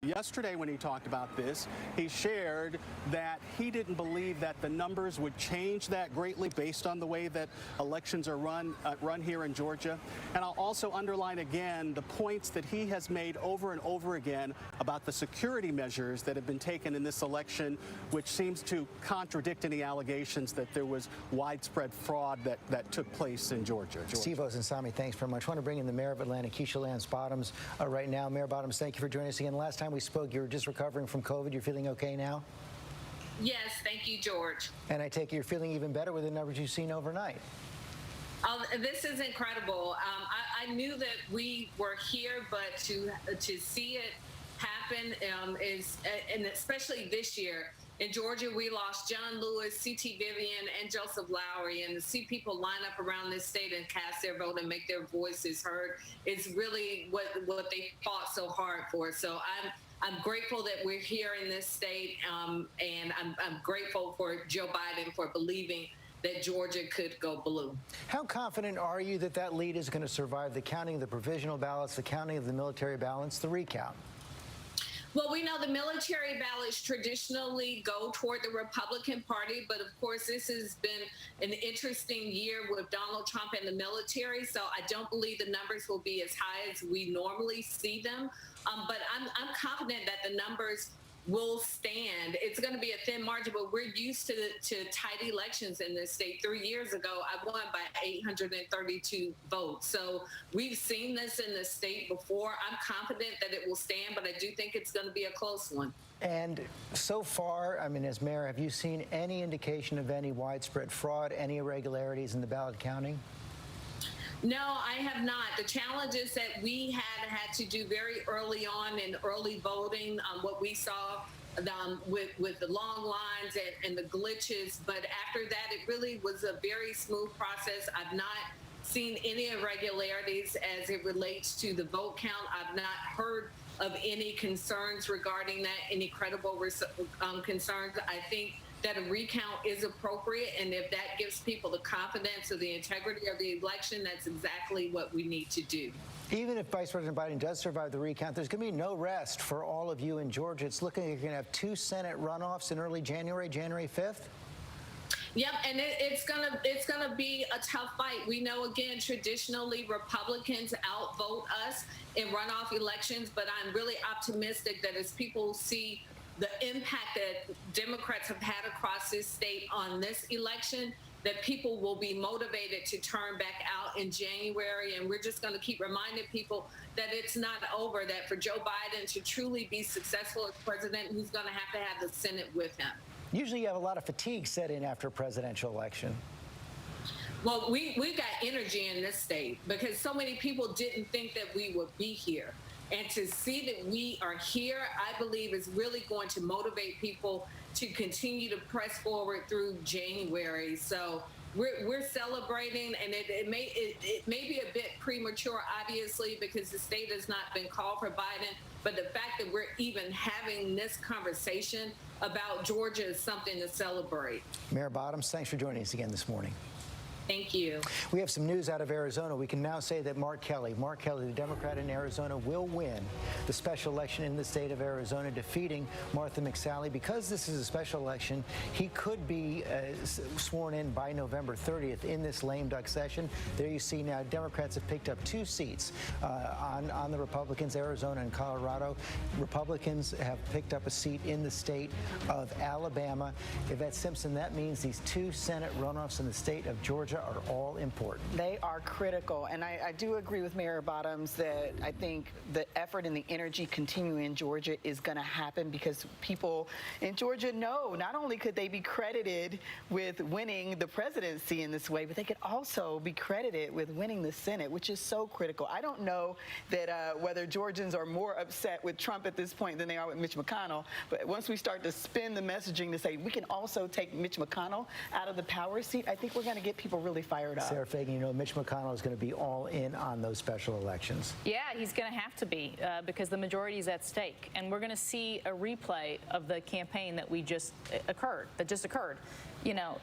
Yesterday, when he talked about this, he shared that he didn't believe that the numbers would change that greatly based on the way that elections are run here in Georgia. And I'll also underline again the points that he has made over and over again about the security measures that have been taken in this election, which seems to contradict any allegations that there was widespread fraud that took place in Georgia. Steve Osunsami, thanks very much. I want to bring in the mayor of Atlanta, Keisha Lance Bottoms, right now. Mayor Bottoms, thank you for joining us again. Last time we spoke, you were just recovering from COVID. You're feeling okay now? Yes, thank you, George. And I take it you're feeling even better with the numbers you've seen overnight. This is incredible. I knew that we were here, but to see it happen and especially this year. In Georgia, we lost John Lewis, C.T. Vivian, and Joseph Lowry. And to see people line up around this state and cast their vote and make their voices heard is really what they fought so hard for. So I'm grateful that we're here in this state, and I'm grateful for Joe Biden for believing that Georgia could go blue. How confident are you that that lead is going to survive the counting of the provisional ballots, the counting of the military ballots, the recount? Well, we know the military ballots traditionally go toward the Republican Party, but of course this has been an interesting year with Donald Trump and the military, so I don't believe the numbers will be as high as we normally see them. But I'm confident that the numbers will stand. It's going to be a thin margin, but we're used to tight elections in this state. 3 years ago, I won by 832 votes. So we've seen this in the state before. I'm confident that it will stand, but I do think it's going to be a close one. And so far, I mean, as mayor, have you seen any indication of any widespread fraud, any irregularities in the ballot counting? No, I have not. The challenges that we had to do very early on in early voting, what we saw with the long lines and the glitches, but after that, it really was a very smooth process. I've not seen any irregularities as it relates to the vote count. I've not heard of any concerns regarding that, any credible concerns. I think that a recount is appropriate, and if that gives people the confidence of the integrity of the election, that's exactly what we need to do. Even if Vice President Biden does survive the recount, there's going to be no rest for all of you in Georgia. It's looking like you're going to have 2 Senate runoffs in early January, January 5th. Yep, and it's gonna be a tough fight. We know, again, traditionally Republicans outvote us in runoff elections, but I'm really optimistic that as people see the impact that Democrats have had across this state on this election, that people will be motivated to turn back out in January. And we're just going to keep reminding people that it's not over, that for Joe Biden to truly be successful as president, he's going to have the Senate with him. Usually you have a lot of fatigue set in after a presidential election. Well, we've got energy in this state because so many people didn't think that we would be here. And to see that we are here, I believe, is really going to motivate people to continue to press forward through January. So we're celebrating, and it may be a bit premature, obviously, because the state has not been called for Biden. But the fact that we're even having this conversation about Georgia is something to celebrate. Mayor Bottoms, thanks for joining us again this morning. Thank you. We have some news out of Arizona. We can now say that Mark Kelly, the Democrat in Arizona, will win the special election in the state of Arizona, defeating Martha McSally. Because this is a special election, he could be sworn in by November 30th in this lame duck session. There you see now Democrats have picked up 2 seats on the Republicans, Arizona and Colorado. Republicans have picked up a seat in the state of Alabama. Yvette Simpson, that means these 2 Senate runoffs in the state of Georgia are all important. They are critical, and I do agree with Mayor Bottoms that I think the effort and the energy continuing in Georgia is going to happen because people in Georgia know not only could they be credited with winning the presidency in this way, but they could also be credited with winning the Senate, which is so critical. I don't know that whether Georgians are more upset with Trump at this point than they are with Mitch McConnell, but once we start to spin the messaging to say we can also take Mitch McConnell out of the power seat, I think we're going to get people really fired up. Sarah Fagan, you know Mitch McConnell is going to be all in on those special elections. Yeah, he's going to have to be because the majority is at stake. And we're going to see a replay of the campaign that just occurred. You know,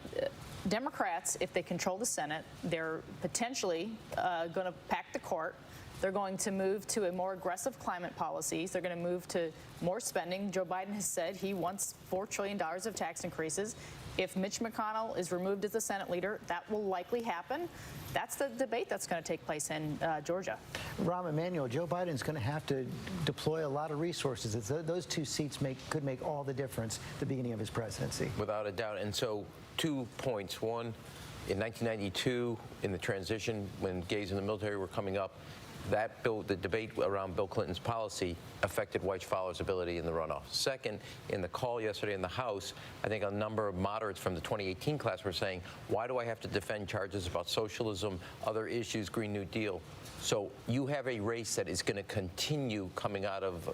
Democrats, if they control the Senate, they're potentially going to pack the court. They're going to move to a more aggressive climate policies. They're going to move to more spending. Joe Biden has said he wants $4 trillion of tax increases. If Mitch McConnell is removed as the Senate leader, that will likely happen. That's the debate that's going to take place in Georgia. Rahm Emanuel, Joe Biden's going to have to deploy a lot of resources. Those two seats could make all the difference at the beginning of his presidency. Without a doubt. And so 2 points. One, in 1992, in the transition, when gays in the military were coming up, that bill, the debate around Bill Clinton's policy affected Weiss Fowler's ability in the runoff. Second, in the call yesterday in the House, I think a number of moderates from the 2018 class were saying, why do I have to defend charges about socialism, other issues, Green New Deal? So you have a race that is going to continue coming out of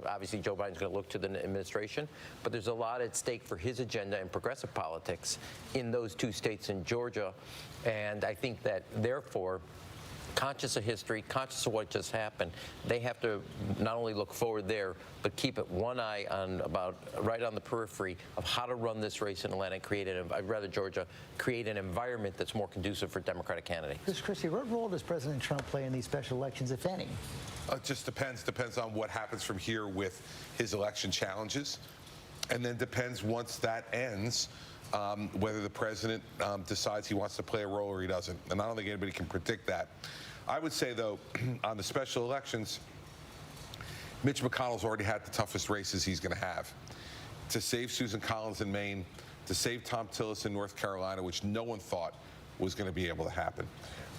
obviously Joe Biden's going to look to the administration, but there's a lot at stake for his agenda and progressive politics in those 2 states in Georgia. And I think that, therefore, conscious of history, conscious of what just happened, they have to not only look forward there, but keep it one eye on right on the periphery of how to run this race in Atlanta and Georgia, create an environment that's more conducive for Democratic candidates. Christie, what role does President Trump play in these special elections, if any? It just depends on what happens from here with his election challenges, and then depends once that ends, whether the president decides he wants to play a role or he doesn't. And I don't think anybody can predict that. I would say, though, on the special elections, Mitch McConnell's already had the toughest races he's going to have. To save Susan Collins in Maine, to save Tom Tillis in North Carolina, which no one thought was going to be able to happen.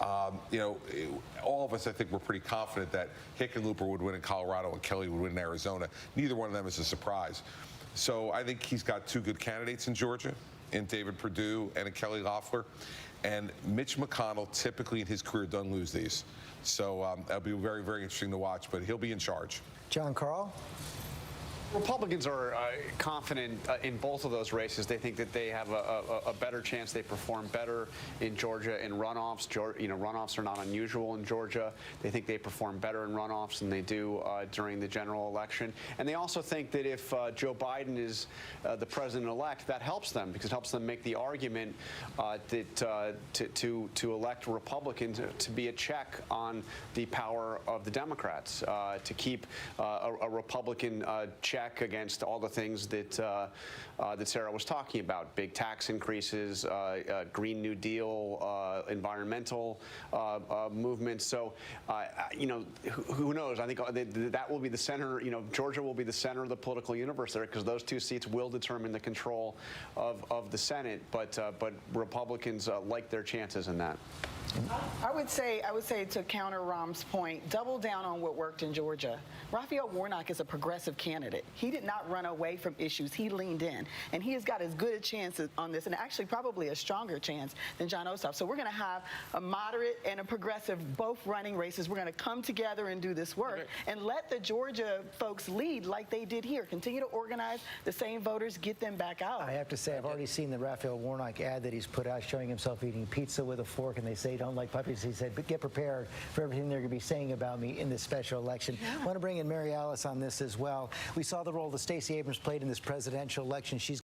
All of us, I think, were pretty confident that Hickenlooper would win in Colorado and Kelly would win in Arizona. Neither one of them is a surprise. So I think he's got 2 good candidates in Georgia, in David Perdue and in Kelly Loeffler. And Mitch McConnell, typically in his career, doesn't lose these. So that'll be very, very interesting to watch, but he'll be in charge. John Carl? Republicans are confident in both of those races. They think that they have a better chance. They perform better in Georgia in runoffs. Runoffs are not unusual in Georgia. They think they perform better in runoffs than they do during the general election. And they also think that if Joe Biden is the president-elect, that helps them, because it helps them make the argument that to elect Republicans to be a check on the power of the Democrats, to keep a Republican check against all the things that that Sarah was talking about: big tax increases, Green New Deal, environmental movements. So, who knows? I think that will be the center. Georgia will be the center of the political universe there, because those 2 seats will determine the control of the Senate. But Republicans like their chances in that. I would say to counter Rahm's point, double down on what worked in Georgia. Raphael Warnock is a progressive candidate. He did not run away from issues. He leaned in, and he has got as good a chance on this, and actually probably a stronger chance than John Ossoff. So we're going to have a moderate and a progressive both running races. We're going to come together and do this work, and let the Georgia folks lead like they did here. Continue to organize the same voters, get them back out. I have to say, I've already seen the Raphael Warnock ad that he's put out showing himself eating pizza with a fork, and they say don't like puppies. He said, but get prepared for everything they're going to be saying about me in this special election. I want to bring in Mary Alice on this as well. We saw the role that Stacey Abrams played in this presidential election. She's